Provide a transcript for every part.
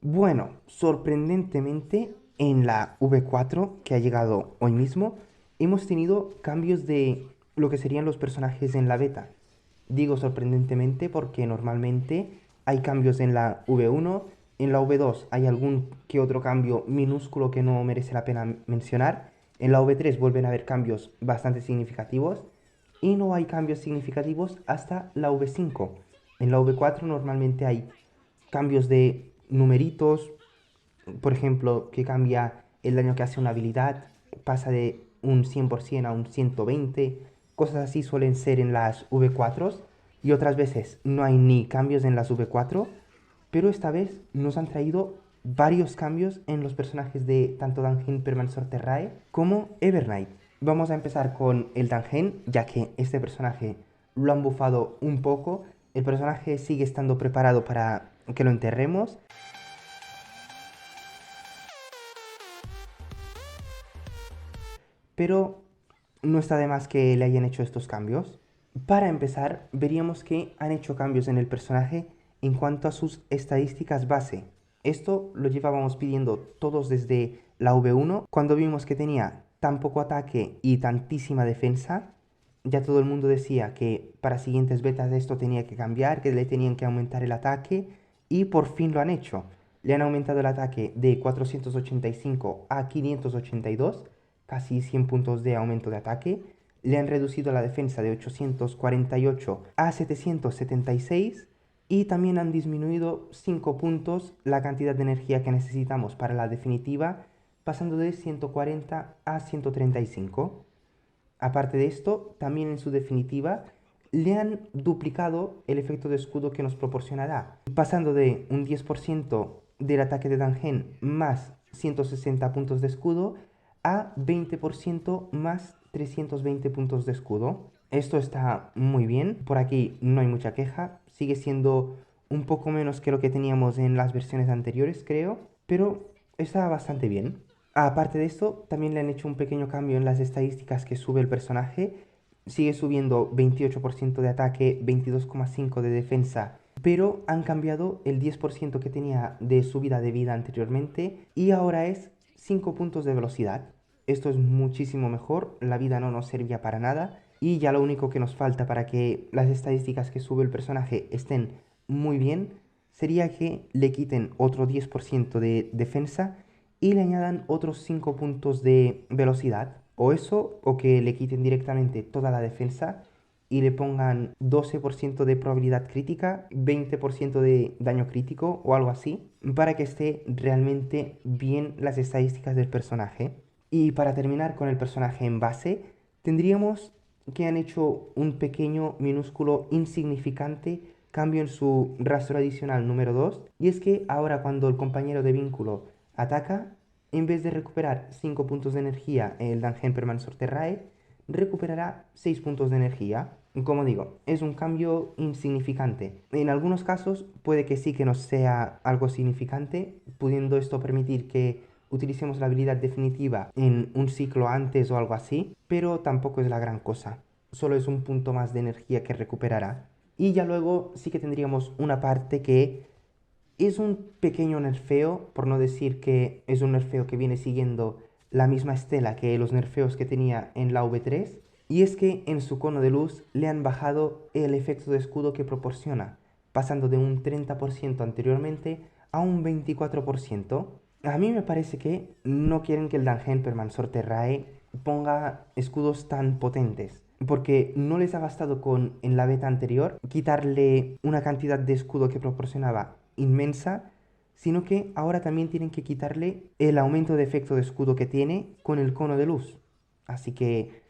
Bueno, sorprendentemente en la V4 que ha llegado hoy mismo, hemos tenido cambios de lo que serían los personajes en la beta. Digo sorprendentemente porque normalmente hay cambios en la V1, en la V2 hay algún que otro cambio minúsculo que no merece la pena mencionar, en la V3 vuelven a haber cambios bastante significativos y no hay cambios significativos hasta la V5. En la V4 normalmente hay cambios de numeritos, por ejemplo, que cambia el daño que hace una habilidad, pasa de un 100% a un 120, cosas así suelen ser en las V4 y otras veces no hay ni cambios en las V4, pero esta vez nos han traído varios cambios en los personajes de tanto Danjin Permansor Terrae como Evernight. Vamos a empezar con el Danjin, ya que este personaje lo han bufado un poco, el personaje sigue estando preparado para que lo enterremos, pero no está de más que le hayan hecho estos cambios. Para empezar, veríamos que han hecho cambios en el personaje en cuanto a sus estadísticas base. Esto lo llevábamos pidiendo todos desde la V1, cuando vimos que tenía tan poco ataque y tantísima defensa. Ya todo el mundo decía que para siguientes betas esto tenía que cambiar, que le tenían que aumentar el ataque y por fin lo han hecho. Le han aumentado el ataque de 485 a 582, casi 100 puntos de aumento de ataque. Le han reducido la defensa de 848 a 776 y también han disminuido 5 puntos la cantidad de energía que necesitamos para la definitiva, pasando de 140 a 135. Aparte de esto, también en su definitiva le han duplicado el efecto de escudo que nos proporcionará, pasando de un 10% del ataque de Dangen más 160 puntos de escudo a 20% más 320 puntos de escudo. Esto está muy bien, por aquí no hay mucha queja, sigue siendo un poco menos que lo que teníamos en las versiones anteriores, creo, pero está bastante bien. Aparte de esto, también le han hecho un pequeño cambio en las estadísticas que sube el personaje. Sigue subiendo 28% de ataque, 22,5% de defensa, pero han cambiado el 10% que tenía de subida de vida anteriormente y ahora es 5 puntos de velocidad. Esto es muchísimo mejor, la vida no nos servía para nada y ya lo único que nos falta para que las estadísticas que sube el personaje estén muy bien sería que le quiten otro 10% de defensa y le añadan otros 5 puntos de velocidad. O eso, o que le quiten directamente toda la defensa y le pongan 12% de probabilidad crítica, 20% de daño crítico o algo así, para que esté realmente bien las estadísticas del personaje. Y para terminar con el personaje en base, tendríamos que han hecho un pequeño, minúsculo, insignificante cambio en su rastro adicional número 2, y es que ahora cuando el compañero de vínculo ataca, en vez de recuperar 5 puntos de energía en el Dungeon Permanent Terrae, recuperará 6 puntos de energía. Como digo, es un cambio insignificante. En algunos casos puede que sí que no sea algo significante, pudiendo esto permitir que utilicemos la habilidad definitiva en un ciclo antes o algo así, pero tampoco es la gran cosa. Solo es un punto más de energía que recuperará. Y ya luego sí que tendríamos una parte que es un pequeño nerfeo, por no decir que es un nerfeo que viene siguiendo la misma estela que los nerfeos que tenía en la V3, y es que en su cono de luz le han bajado el efecto de escudo que proporciona, pasando de un 30% anteriormente a un 24%. A mí me parece que no quieren que el Dungeon Permanent Terrae ponga escudos tan potentes, porque no les ha bastado con en la beta anterior quitarle una cantidad de escudo que proporcionaba inmensa, sino que ahora también tienen que quitarle el aumento de efecto de escudo que tiene con el cono de luz. Así que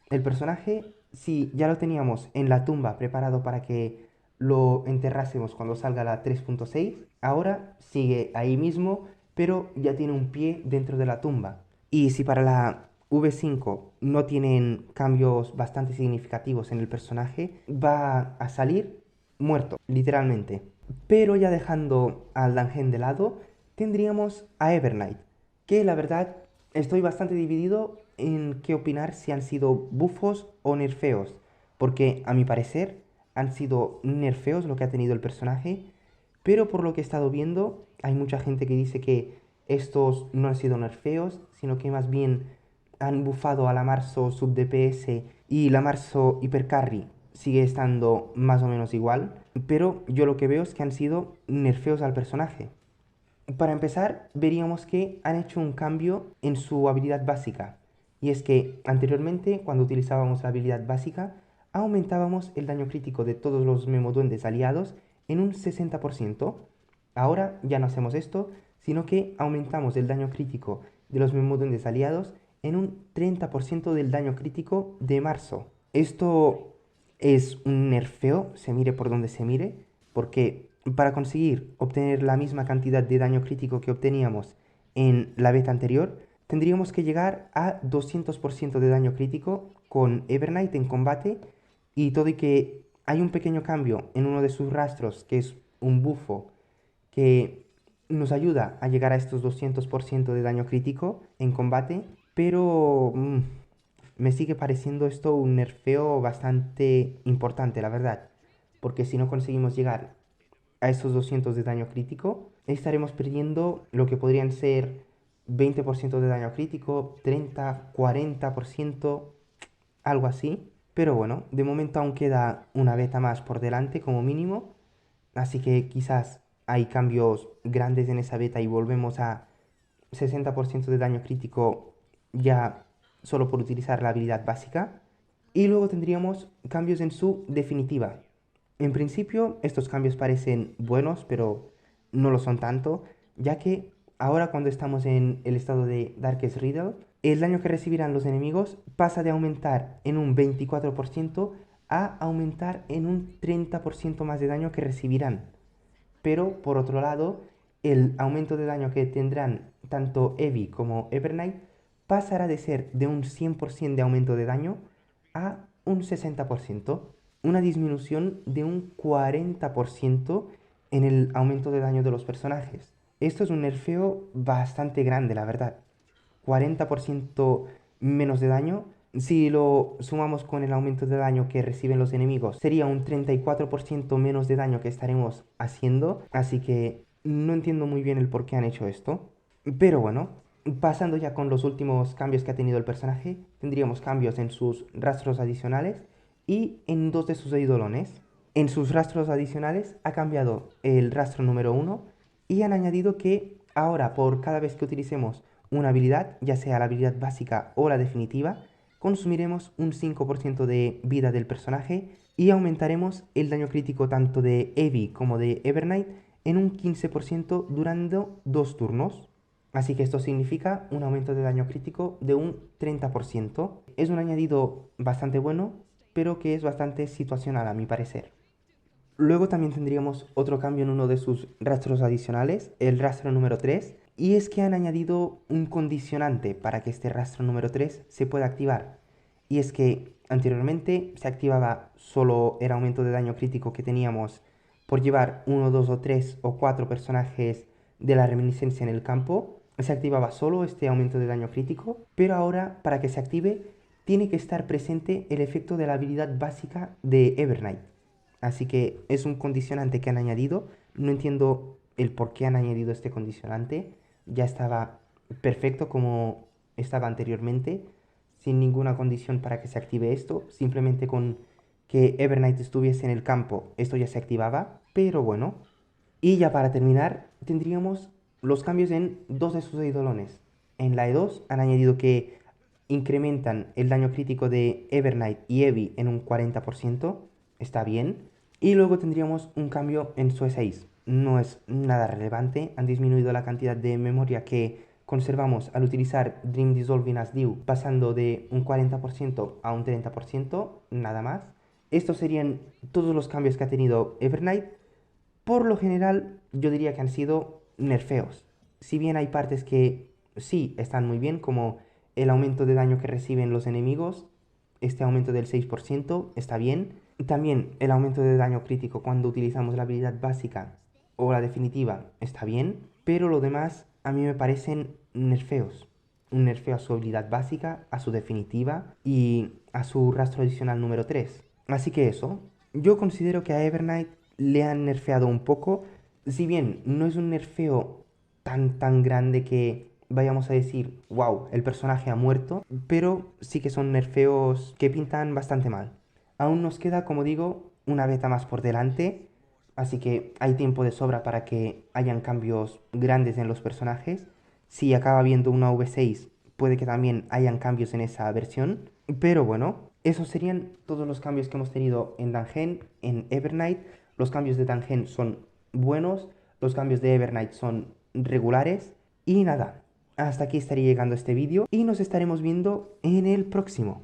el personaje, si ya lo teníamos en la tumba preparado para que lo enterrásemos cuando salga la 3.6, ahora sigue ahí mismo, pero ya tiene un pie dentro de la tumba. Y si para la V5 no tienen cambios bastante significativos en el personaje, va a salir muerto, literalmente. Pero ya dejando al Dungeon de lado, tendríamos a Evernight, que la verdad estoy bastante dividido en qué opinar si han sido bufos o nerfeos, porque a mi parecer han sido nerfeos lo que ha tenido el personaje, pero por lo que he estado viendo hay mucha gente que dice que estos no han sido nerfeos, sino que más bien han bufado a la Marzo sub DPS y la Marzo hipercarry sigue estando más o menos igual, pero yo lo que veo es que han sido nerfeos al personaje. Para empezar, veríamos que han hecho un cambio en su habilidad básica. Y es que anteriormente, cuando utilizábamos la habilidad básica, aumentábamos el daño crítico de todos los memoduendes aliados en un 60%. Ahora ya no hacemos esto, sino que aumentamos el daño crítico de los memoduendes aliados en un 30% del daño crítico de marzo. Esto es un nerfeo, se mire por donde se mire, porque para conseguir obtener la misma cantidad de daño crítico que obteníamos en la beta anterior, tendríamos que llegar a 200% de daño crítico con Evernight en combate y todo y que hay un pequeño cambio en uno de sus rastros, que es un bufo que nos ayuda a llegar a estos 200% de daño crítico en combate, pero me sigue pareciendo esto un nerfeo bastante importante, la verdad, porque si no conseguimos llegar a esos 200 de daño crítico, estaremos perdiendo lo que podrían ser 20% de daño crítico, 30, 40%, algo así. Pero bueno, de momento aún queda una beta más por delante como mínimo, así que quizás hay cambios grandes en esa beta y volvemos a 60% de daño crítico ya solo por utilizar la habilidad básica. Y luego tendríamos cambios en su definitiva. En principio, estos cambios parecen buenos, pero no lo son tanto, ya que ahora cuando estamos en el estado de Darkest Riddle, el daño que recibirán los enemigos pasa de aumentar en un 24% a aumentar en un 30% más de daño que recibirán. Pero por otro lado, el aumento de daño que tendrán tanto Evi como Evernight pasará de ser de un 100% de aumento de daño a un 60%, una disminución de un 40% en el aumento de daño de los personajes. Esto es un nerfeo bastante grande, la verdad. 40% menos de daño. Si lo sumamos con el aumento de daño que reciben los enemigos, sería un 34% menos de daño que estaremos haciendo. Así que no entiendo muy bien el por qué han hecho esto. Pero bueno, pasando ya con los últimos cambios que ha tenido el personaje, tendríamos cambios en sus rastros adicionales y en dos de sus eidolones. En sus rastros adicionales ha cambiado el rastro número 1 y han añadido que ahora por cada vez que utilicemos una habilidad, ya sea la habilidad básica o la definitiva, consumiremos un 5% de vida del personaje y aumentaremos el daño crítico tanto de Evi como de Evernight en un 15% durando 2 turnos. Así que esto significa un aumento de daño crítico de un 30%. Es un añadido bastante bueno, pero que es bastante situacional a mi parecer. Luego también tendríamos otro cambio en uno de sus rastros adicionales, el rastro número 3, y es que han añadido un condicionante para que este rastro número 3 se pueda activar. Y es que anteriormente se activaba solo el aumento de daño crítico que teníamos por llevar uno, dos o tres o cuatro personajes de la reminiscencia en el campo. Se activaba solo este aumento de daño crítico, pero ahora para que se active tiene que estar presente el efecto de la habilidad básica de Evernight. Así que es un condicionante que han añadido. No entiendo el por qué han añadido este condicionante. Ya estaba perfecto como estaba anteriormente, sin ninguna condición para que se active esto. Simplemente con que Evernight estuviese en el campo, esto ya se activaba. Pero bueno. Y ya para terminar, tendríamos los cambios en dos de sus eidolones. En la E2 han añadido que incrementan el daño crítico de Evernight y Evi en un 40%. Está bien. Y luego tendríamos un cambio en su E6. No es nada relevante. Han disminuido la cantidad de memoria que conservamos al utilizar Dream Dissolving as Dew, pasando de un 40% a un 30%, nada más. Estos serían todos los cambios que ha tenido Evernight. Por lo general, yo diría que han sido nerfeos. Si bien hay partes que sí están muy bien, como el aumento de daño que reciben los enemigos, este aumento del 6% está bien. También el aumento de daño crítico cuando utilizamos la habilidad básica o la definitiva está bien, pero lo demás a mí me parecen nerfeos. Un nerfeo a su habilidad básica, a su definitiva y a su rastro adicional número 3. Así que eso, yo considero que a Evernight le han nerfeado un poco, Si bien no es un nerfeo tan grande que vayamos a decir, wow, el personaje ha muerto, pero sí que son nerfeos que pintan bastante mal. Aún nos queda, como digo, una beta más por delante, así que hay tiempo de sobra para que hayan cambios grandes en los personajes. Si acaba habiendo una V6, puede que también hayan cambios en esa versión, pero bueno, esos serían todos los cambios que hemos tenido en Dangen, en Evernight. Los cambios de Dangen son buenos, los cambios de Evernight son regulares y nada, hasta aquí estaría llegando este vídeo y nos estaremos viendo en el próximo.